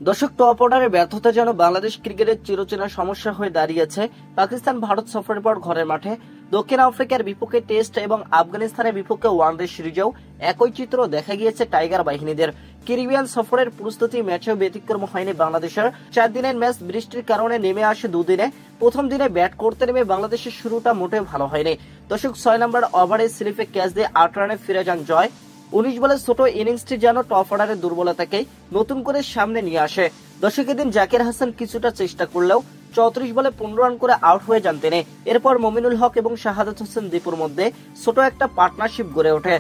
দর্শক, টপ অর্ডারের ব্যর্থতা যেন বাংলাদেশ ক্রিকেটের চিরচেনা সমস্যা হয়ে দাঁড়িয়েছে। পাকিস্তান ভারত সফরের পর ঘরের মাঠে দক্ষিণ আফ্রিকার বিপক্ষে টেস্ট এবং আফগানিস্তানের বিপক্ষে ওয়ানডে সিরিজেও একই চিত্র দেখা গিয়েছে টাইগার বাহিনীদের। ক্যারিবিয়ান সফরের প্রস্তুতি ম্যাচেও ব্যতিক্রম হয়নি বাংলাদেশের। 4 দিনের ম্যাচ বৃষ্টির কারণে নেমে আসে দুদিনে। প্রথম দিনে ব্যাট করতে নেমে বাংলাদেশের শুরুটা মোটেও ভালো হয়নি। দর্শক, 6 নম্বর ওভারে স্লিপে ক্যাচ দিয়ে 8 রানে ফিরে যান জয়। 19 বলের ছোট ইনিংসটি যেন টপ অর্ডারের দুর্বলতাকেই নতুন করে সামনে নিয়ে আসে। দর্শক, এদিন জাকির হাসান কিছুটা চেষ্টা করলেও 34 বলে 15 রান করে আউট হয়ে যান তিনি। এরপর মমিনুল হক এবং শাহাদাত হোসেন দীপুর মধ্যে ছোট একটা পার্টনারশিপ গড়ে ওঠে।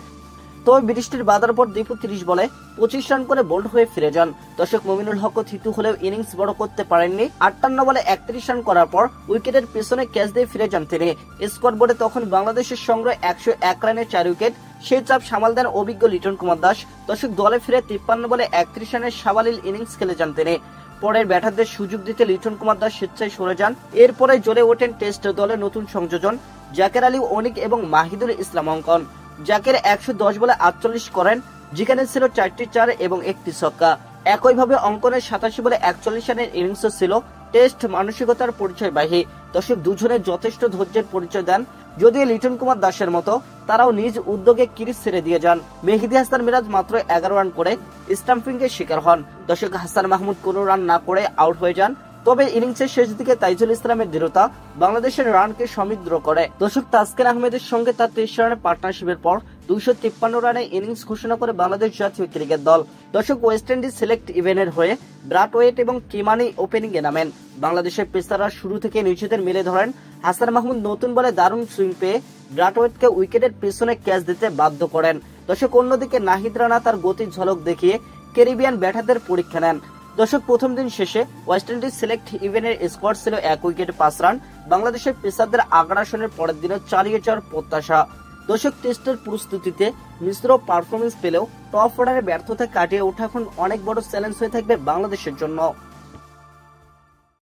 তবে বৃষ্টির বাধার পর দীপু 30 বলে 25 রান করে বোল্ড হয়ে ফিরে যান। দর্শক, মমিনুল হকও থিতু হলেও ইনিংস বড় করতে পারেননি। 58 বলে 31 রান করার পর উইকেটের পেছনে ক্যাচ দিয়ে ফিরে যান তিনি। স্কোর বোর্ডে তখন বাংলাদেশের সংগ্রহ 101 রানের 4 উইকেট। সেই চাপ সামাল দেন অভিজ্ঞ লিটন কুমার দাস। দর্শক, দলে ফিরে 53 বলে 31 রানের সাবালিল ইনিংস খেলে যান তিনি। পরের ব্যাটারদের সুযোগ দিতে লিটন কুমার দাস স্বেচ্ছায় সরে যান। এরপরে জ্বলে ওঠেন টেস্ট দলে নতুন সংযোজন জাকের আলী অনিক এবং মাহিদুল ইসলাম অঙ্কন। জাকের 110 বলে 48 করেন, যেখানে ছিল 4টি 4 এবং 1টি ছক্কা। একইভাবে অঙ্কনের 87 বলে 41 রানের ইনিংসও ছিল টেস্ট মানসিকতার পরিচয়বাহী। দর্শক, দুজনের যথেষ্ট ধৈর্যের পরিচয় দেন। যদিও লিটন কুমার দাসের মতো তারাও নিজ উদ্যোগে ক্রিজ ছেড়ে দিয়ে যান। মেহেদী হাসান মিরাজ মাত্র 11 রান করে স্টাম্পিং এর শিকার হন। দর্শক, হাসান মাহমুদ কোনো রান না করে আউট হয়ে যান। তবে ইনিংসের শেষ দিকে তাইজুল ইসলামের দৃঢ়তা বাংলাদেশের রানকে সমৃদ্ধ করে। দর্শক, তাসকিন আহমেদের সঙ্গে তার 23 রানের পার্টনারশিপের পর 253 রানে ইনিংস ঘোষণা করে বাংলাদেশ জাতীয় ক্রিকেট দল। দর্শক, ওয়েস্ট ইন্ডিজ সিলেক্ট ইভেন্টের হয়ে ব্রাথওয়েট এবং কিমানি ওপেনিং এ নামেন। বাংলাদেশের পেসাররা শুরু থেকে নিজেদের মেলে ধরেন। হাসান মাহমুদ নতুন বলে দারুণ সুইং পেয়ে ব্রাথওয়েটকে উইকেটের পেছনে ক্যাচ দিতে বাধ্য করেন। দর্শক, অন্যদিকে নাহিদ রানা তার গতির ঝলক দেখিয়ে ক্যারিবিয়ান ব্যাটারদের পরীক্ষা নেন। দর্শক, প্রথম দিন শেষে ওয়েস্ট ইন্ডিজ সিলেক্ট ইভেন্টের স্কোর ছিল 1 উইকেটে 5 রান। বাংলাদেশের পেসারদের আগ্রাসনের পরের দিনে চালিয়ে যাওয়ার প্রত্যাশা। দর্শক, টেস্টের প্রস্তুতিতে মিশ্র পারফরমেন্স পেলেও টপ অর্ডারের ব্যর্থতা কাটিয়ে ওঠা এখন অনেক বড় চ্যালেঞ্জ হয়ে থাকবে বাংলাদেশের জন্য।